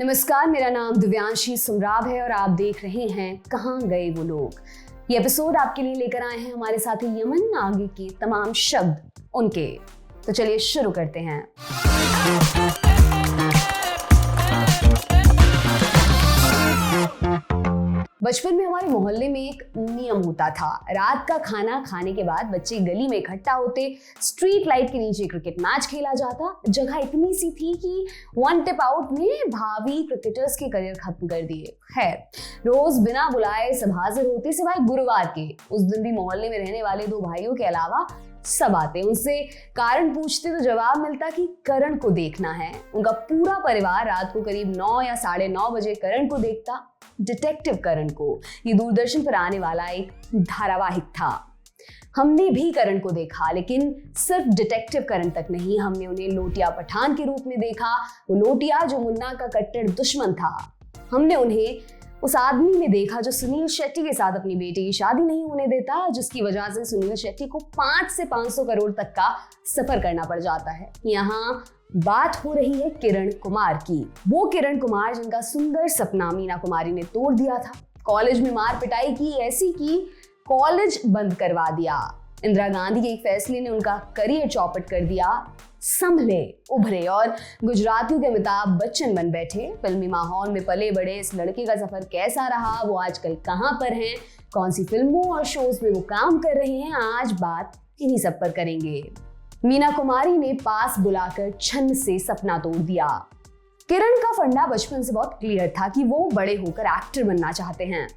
नमस्कार, मेरा नाम दिव्यांशी सुमराब है और आप देख रहे हैं कहाँ गए वो लोग। ये एपिसोड आपके लिए लेकर आए हैं हमारे साथी यमन। आगे के तमाम शब्द उनके। तो चलिए शुरू करते हैं। बचपन में हमारे मोहल्ले में एक नियम होता था। रात का खाना खाने के बाद बच्चे गली में इकट्ठा होते, स्ट्रीट लाइट के नीचे क्रिकेट मैच खेला जाता। जगह इतनी सी थी कि वन टिप आउट ने भावी क्रिकेटर्स के करियर खत्म कर दिए। खैर, रोज बिना बुलाए सब हाजिर होते सिवाय गुरुवार के। उस दिन भी मोहल्ले में रहने वाले दो भाइयों के अलावा सब आते। उनसे कारण पूछते तो जवाब मिलता कि करण को देखना है। उनका पूरा परिवार रात को करीब 9 या 9:30 बजे करण को देखता, डिटेक्टिव करण को। ये दूरदर्शन पर आने वाला एक धारावाहिक था। हमने भी करण को देखा, लेकिन सिर्फ डिटेक्टिव करण तक नहीं, हमने उन्हें लोटिया पठान के रूप में देखा। वो लोटिया जो मुन्ना का कट्टर दुश्मन था। हमने उन्हें उस आदमी में देखा जो सुनील शेट्टी के साथ अपनी बेटी की शादी नहीं होने देता, जिसकी वजह से सुनील शेट्टी को 5 से 500 करोड़ तक का सफर करना पड़ जाता है। यहाँ बात हो रही है किरण कुमार की। वो किरण कुमार जिनका सुंदर सपना मीना कुमारी ने तोड़ दिया था। कॉलेज में मार पिटाई की, ऐसी की कॉलेज बंद करवा दिया। इंदिरा गांधी के एक फैसले ने उनका करियर चौपट कर दिया। संभले, उभरे और गुजरातियों के अमिताभ बच्चन बन बैठे। फिल्मी माहौल में पले बड़े इस लड़के का सफर कैसा रहा, वो आजकल कहाँ पर हैं, कौन सी फिल्मों और शोज में वो काम कर रहे हैं, आज बात इन्हीं सब पर करेंगे। मीना कुमारी ने पास बुलाकर छन्न से सपना तोड़ दिया। किरण का फंडा बचपन से बहुत क्लियर था कि वो बड़े होकर एक्टर बनना चाहते हैं।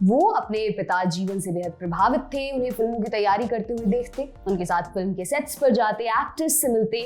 वो अपने पिता जीवन से बेहद प्रभावित थे। उन्हें फिल्मों की तैयारी करते हुए देखते, उनके साथ फिल्म के सेट्स पर जाते, एक्टर्स से मिलते।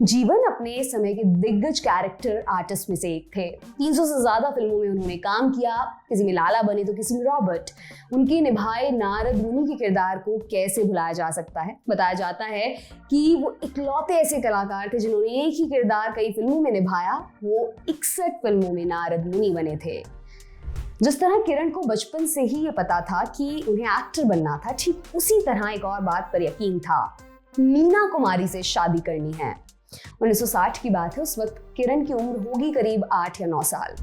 जीवन अपने समय के दिग्गज कैरेक्टर आर्टिस्ट में से एक थे। 300 से ज्यादा फिल्मों में उन्होंने काम किया। किसी में लाला बने तो किसी में रॉबर्ट। उनके निभाए नारद मुनि के किरदार को कैसे भुलाया जा सकता है। बताया जाता है कि वो इकलौते ऐसे कलाकार थे जिन्होंने एक ही किरदार कई फिल्मों में निभाया। वो 61 फिल्मों में नारद मुनि बने थे। जिस तरह किरण को बचपन से ही ये पता था कि उन्हें एक्टर बनना था, ठीक उसी तरह एक और बात पर यकीन था, मीना कुमारी से शादी करनी है। 1960 की बात है। उस वक्त किरण की उम्र होगी करीब 8 या 9 साल।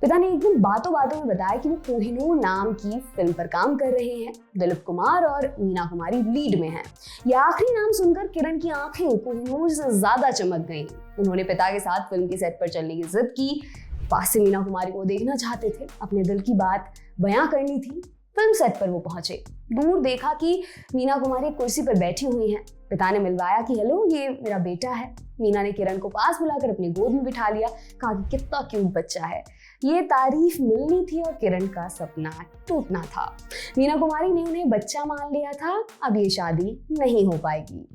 पिता ने एक दिन बातों बातों में बताया कि वो कोहिनूर नाम की फिल्म पर काम कर रहे हैं। दिलीप कुमार और मीना कुमारी लीड में हैं। यह आखिरी नाम सुनकर किरण की आंखें कोहिनूर से ज्यादा चमक गईं। उन्होंने पिता के साथ फिल्म के सेट पर चलने की जिद की। पास से मीना कुमारी को देखना चाहते थे, अपने दिल की बात बयां करनी थी। फिल्म सेट पर वो पहुंचे। दूर देखा कि मीना कुमारी कुर्सी पर बैठी हुई हैं। पिता ने मिलवाया कि हेलो, ये मेरा बेटा है। मीना ने किरण को पास बुलाकर अपनी गोद में बिठा लिया, कहा कि कितना क्यूट बच्चा है। ये तारीफ मिलनी थी और किरण का सपना टूटना था। मीना कुमारी ने उन्हें बच्चा मान लिया था, अब ये शादी नहीं हो पाएगी।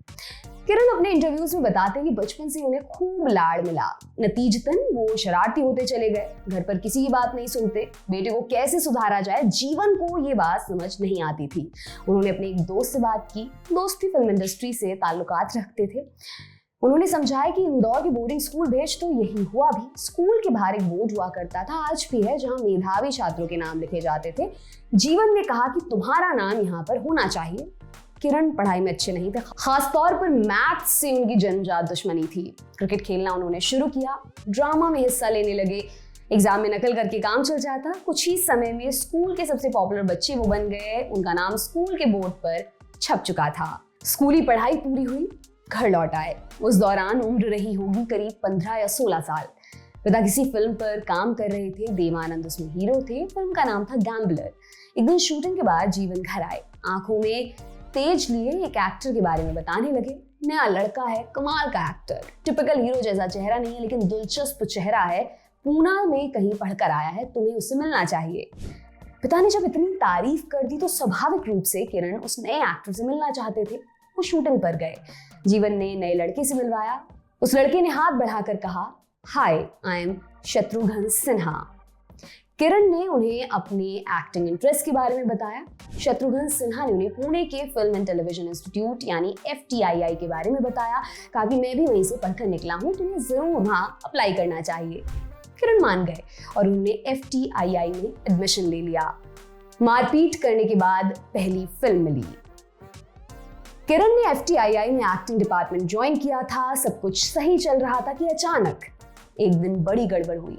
किरण अपने इंटरव्यूज में बताते हैं कि बचपन से उन्हें खूब लाड़ मिला। नतीजतन वो शरारती होते चले गए, घर पर किसी की बात नहीं सुनते। बेटे को कैसे सुधारा जाए, जीवन को ये बात समझ नहीं आती थी। उन्होंने अपने एक दोस्त से बात की। दोस्त भी फिल्म इंडस्ट्री से ताल्लुकात रखते थे। उन्होंने समझाया कि इंदौर की बोर्डिंग स्कूल भेज, तो यही हुआ भी। स्कूल के बाहर एक बोर्ड हुआ करता था, आज भी है, जहां मेधावी छात्रों के नाम लिखे जाते थे। जीवन ने कहा कि तुम्हारा नाम यहाँ पर होना चाहिए। किरण पढ़ाई में अच्छे नहीं थे, खासतौर पर मैथ्स से उनकी जन्मजात दुश्मनी थी। क्रिकेट खेलना उन्होंने शुरू किया, ड्रामा में हिस्सा लेने लगे, एग्जाम में नकल करके काम चल जाता। कुछ ही समय में स्कूल के सबसे पॉपुलर बच्चे वो बन गए। उनका नाम स्कूल के बोर्ड पर छप चुका था। स्कूली पढ़ाई पूरी हुई, घर लौट आए। उस दौरान उम्र रही होगी करीब 15 या 16 साल। पिता किसी फिल्म पर काम कर रहे थे, देवानंद उसमें हीरो थे। फिल्म का नाम था गैम्बलर। एक दिन शूटिंग के बाद जीवन घर आए, आंखों में तेज लिए एक एक्टर के बारे में बताने लगे। नया लड़का है, कमाल का एक्टर, टिपिकल हीरो जैसा चेहरा नहीं है, लेकिन दिलचस्प चेहरा है। पूना में कहीं पढ़कर आया है, तुम्हें उससे मिलना चाहिए। पिता ने जब इतनी तारीफ कर दी तो स्वाभाविक रूप से किरण उस नए एक्टर से मिलना चाहते थे। वो शूटिंग पर गए। जीवन ने नए लड़के से मिलवाया। उस लड़के ने हाथ बढ़ाकर कहा, हाय, आई एम शत्रुघ्न सिन्हा। किरण ने उन्हें अपने एक्टिंग इंटरेस्ट के बारे में बताया। शत्रुघ्न सिन्हा ने उन्हें पुणे के फिल्म एंड टेलीविजन इंस्टीट्यूट यानी FTII के बारे में बताया। कहा कि मैं भी वहीं से पढ़कर निकला हूँ, तुम्हें जरूर वहां अप्लाई करना चाहिए। किरण मान गए और उन्होंने FTII में एडमिशन ले लिया। मारपीट करने के बाद पहली फिल्म मिली। किरण ने FTII में एक्टिंग डिपार्टमेंट ज्वाइन किया था। सब कुछ सही चल रहा था कि अचानक एक दिन बड़ी गड़बड़ हुई।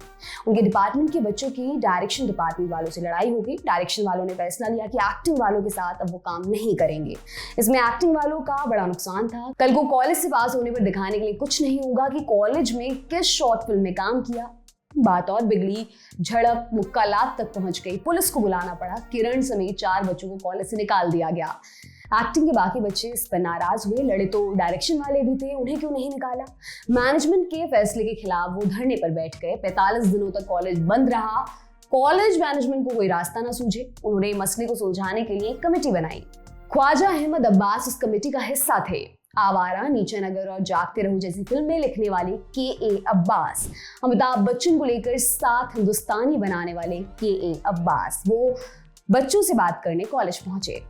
उनके डिपार्टमेंट के बच्चों की डायरेक्शन डिपार्टमेंट वालों से लड़ाई हो गई। डायरेक्शन वालों ने फैसला लिया कि एक्टिंग वालों के साथ अब वो काम नहीं करेंगे। इसमें एक्टिंग वालों का बड़ा नुकसान था। कल को कॉलेज से पास होने पर दिखाने के लिए कुछ नहीं होगा कि कॉलेज में किस शॉर्ट फिल्म में काम किया। बात और बिगड़ी, झड़प मुक्कालात तक पहुंच गई। पुलिस को बुलाना पड़ा। किरण समेत 4 बच्चों को कॉलेज से निकाल दिया गया। एक्टिंग के बाकी बच्चे इस पर नाराज हुए। लड़े तो डायरेक्शन वाले भी थे, उन्हें क्यों नहीं निकाला। मैनेजमेंट के फैसले के खिलाफ वो धरने पर बैठ गए। 45 दिनों तक कॉलेज बंद रहा। कॉलेज मैनेजमेंट को कोई रास्ता ना सूझे। उन्होंने मसले को सुलझाने के लिए एक कमेटी बनाई। ख्वाजा अहमद अब्बास उस कमेटी का हिस्सा थे। आवारा, नीचे नगर और जागते रहो जैसी फिल्में लिखने वाले के.ए. अब्बास, अमिताभ बच्चन को लेकर 7 हिंदुस्तानी बनाने वाले के.ए. अब्बास, वो बच्चों से बात करने कॉलेज पहुंचे।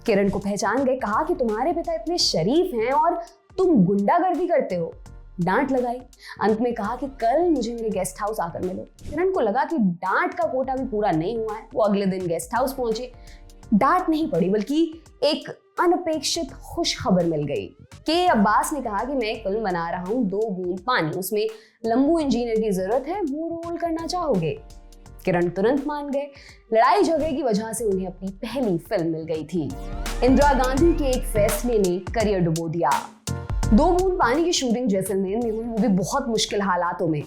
किरण को पहचान गए। कहा कि तुम्हारे पिता इतने शरीफ हैं और तुम गुंडागर्दी करते हो। डांट लगाई। अंत में कहा कि कल मुझे मेरे गेस्ट हाउस आकर मिलो। किरण को लगा कि डांट का कोटा भी पूरा नहीं हुआ है। वो अगले दिन गेस्ट हाउस पहुंचे। डांट नहीं पड़ी बल्कि एक अनपेक्षित खुश खबर मिल गई। के अब्बास ने कहा कि मैं एक फिल्म बना रहा हूँ, 2 बूंद पानी, उसमें लंबू इंजीनियर की जरूरत है, वो रोल करना चाहोगे। किरण तुरंत मान गए। लड़ाई झगड़े की वजह से उन्हें अपनी पहली फिल्म मिल गई थी। इंदिरा गांधी के एक फैसले ने करियर डुबो दिया। 2 बूंद पानी की शूटिंग जैसलमेर में हुई, वो भी बहुत मुश्किल हालातों में।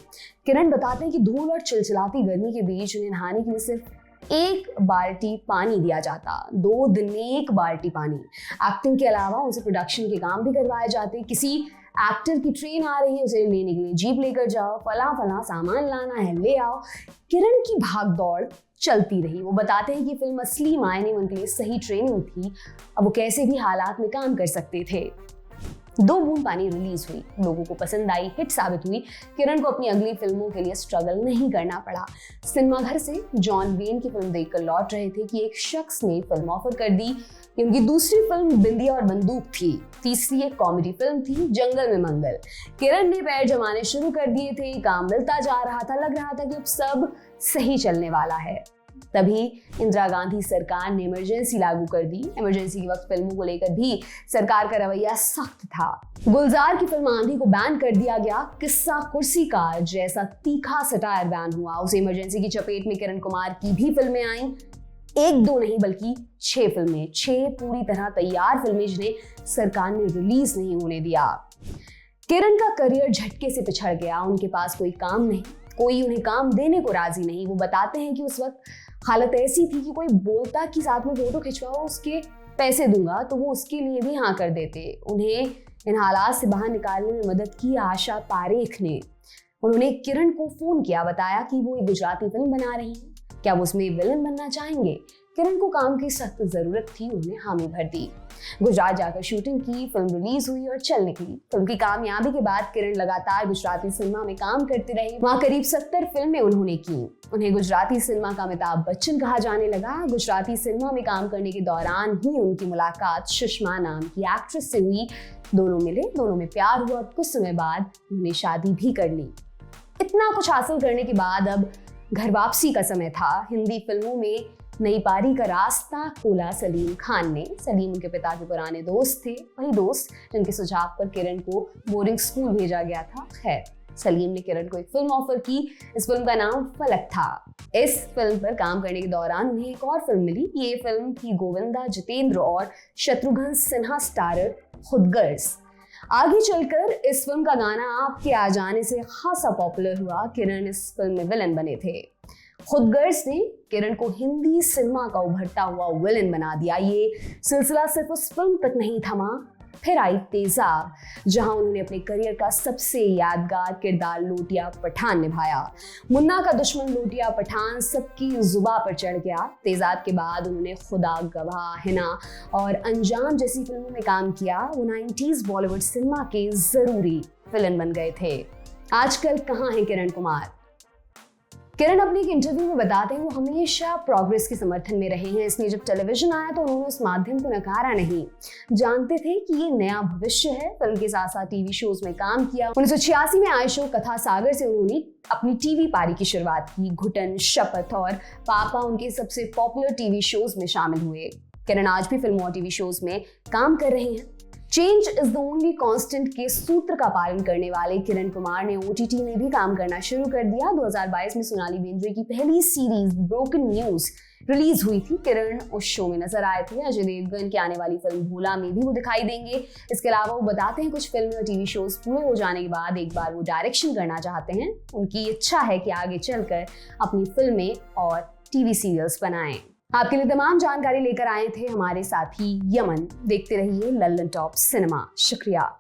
किरण बताते हैं कि धूल और चिलचिलाती गर्मी के बीच उन्हें नहाने के लिए सिर्फ 1 बाल्टी पानी दिया जाता। 2 दिन में 1 बाल्टी पानी। एक्टिंग के अलावा उनसे प्रोडक्शन के काम भी करवाए जाते। किसी एक्टर की ट्रेन आ रही है, उसे लेने के लिए जीप लेकर जाओ, फला सामान लाना है, ले आओ। किरण की भाग दौड़ चलती रही। वो बताते हैं कि फिल्म असली मायने में उनके लिए सही ट्रेनिंग थी। अब वो कैसे भी हालात में काम कर सकते थे। 2 बूंद पानी रिलीज हुई, लोगों को पसंद आई, हिट साबित हुई। किरण को अपनी अगली फिल्मों के लिए स्ट्रगल नहीं करना पड़ा। सिनेमा घर से जॉन वेन की फिल्म देखकर लौट रहे थे कि एक शख्स ने फिल्म ऑफर कर दी। कि उनकी दूसरी फिल्म बिंदिया और बंदूक थी। तीसरी एक कॉमेडी फिल्म थी, जंगल में मंगल। किरण ने पैर जमाने शुरू कर दिए थे। काम मिलता जा रहा था। लग रहा था कि अब सब सही चलने वाला है। तभी इंदिरा गांधी सरकार ने इमरजेंसी लागू कर दी। इमरजेंसी के वक्त फिल्मों को लेकर भी सरकार का रवैया सख्त था। गुलजार की फिल्म आंधी को बैन कर दिया गया। किस्सा कुर्सी का जैसा तीखा सटायर बैन हुआ। उसे इमरजेंसी की चपेट में किरण कुमार की भी फिल्में आईं। 1-2 नहीं बल्कि 6 फिल्में, 6 पूरी तरह तैयार फिल्में जिन्हें सरकार ने रिलीज नहीं होने दिया। किरण का करियर झटके से पिछड़ गया। उनके पास कोई काम नहीं, कोई उन्हें काम देने को राजी नहीं। वो बताते हैं कि उस वक्त हालत ऐसी थी कि कोई बोलता कि साथ में फोटो खिंचवाओ, उसके पैसे दूंगा, तो वो उसके लिए भी हाँ कर देते। उन्हें इन हालात से बाहर निकालने में मदद की आशा पारेख ने। उन्होंने किरण को फोन किया, बताया कि वो एक गुजराती फिल्म बना रही हैं, क्या वो उसमें विलन बनना चाहेंगे। किरण को काम की सख्त जरूरत थी, उन्होंने हामी भर दी। गुजरात जाकर शूटिंग की, फिल्म रिलीज हुई और चल निकली। फिल्म की कामयाबी के बाद किरण लगातार गुजराती सिनेमा में काम करते रहे। वहाँ करीब 70 फिल्में उन्होंने की। उन्हें गुजराती सिनेमा का अमिताभ बच्चन कहा जाने लगा। गुजराती सिनेमा में काम करने के दौरान ही उनकी मुलाकात सुषमा नाम की एक्ट्रेस से हुई। दोनों मिले, दोनों में प्यार हुआ। कुछ समय बाद उन्होंने शादी भी कर ली। इतना कुछ हासिल करने के बाद अब घर वापसी का समय था। हिंदी फिल्मों में नई पारी का रास्ता खोला सलीम खान ने। सलीम उनके पिता के पुराने दोस्त थे, वही दोस्त जिनके सुझाव पर किरण को बोर्डिंग स्कूल भेजा गया था। खैर, सलीम ने किरण को एक फिल्म ऑफर की। इस फिल्म का नाम फलक था। इस फिल्म पर काम करने के दौरान उन्हें एक और फिल्म मिली। ये फिल्म थी गोविंदा, जितेंद्र और शत्रुघ्न सिन्हा स्टारर खुदगर्ज। आगे चलकर इस फिल्म का गाना आपके आ जाने से खासा पॉपुलर हुआ। किरण इस फिल्म में विलन बने थे। खुदगर्ज ने किरण को हिंदी सिनेमा का उभरता हुआ विलन बना दिया। ये सिलसिला सिर्फ उस फिल्म तक नहीं थमा। फिर आई तेजाब, जहां उन्होंने अपने करियर का सबसे यादगार किरदार लोटिया पठान निभाया। मुन्ना का दुश्मन लोटिया पठान सबकी जुबां पर चढ़ गया। तेजाब के बाद उन्होंने खुदा, गवाह, हिना और अंजाम जैसी फिल्मों में काम किया। वो 90s बॉलीवुड सिनेमा के जरूरी विलन बन गए थे। आजकल कहाँ हैं किरण कुमार? किरण अपने एक इंटरव्यू में बताते हैं वो हमेशा प्रोग्रेस के समर्थन में रहे हैं, इसलिए जब टेलीविजन आया तो उन्होंने उस माध्यम को नकारा नहीं। जानते थे कि ये नया भविष्य है। फिल्म के साथ साथ टीवी शोज में काम किया। 1986 में आए शो कथा सागर से उन्होंने अपनी टीवी पारी की शुरुआत की। घुटन, शपथ और पापा उनके सबसे पॉपुलर टीवी शोज में शामिल हुए। किरण आज भी फिल्मों और टीवी शोज में काम कर रहे हैं। Change is the only constant के सूत्र का पालन करने वाले किरण कुमार ने ओटीटी में भी काम करना शुरू कर दिया। 2022 में सोनाली बेंद्रे की पहली सीरीज ब्रोकन न्यूज रिलीज हुई थी। किरण उस शो में नजर आए थे। अजय देवगन की आने वाली फिल्म भोला में भी वो दिखाई देंगे। इसके अलावा वो बताते हैं कुछ फिल्में और टीवी शोज पूरे हो जाने के बाद एक बार वो डायरेक्शन करना चाहते हैं। उनकी इच्छा है कि आगे चलकर अपनी फिल्में और टीवी सीरियल्स बनाएं। आपके लिए तमाम जानकारी लेकर आए थे हमारे साथी यमन। देखते रहिए लल्लन टॉप सिनेमा। शुक्रिया।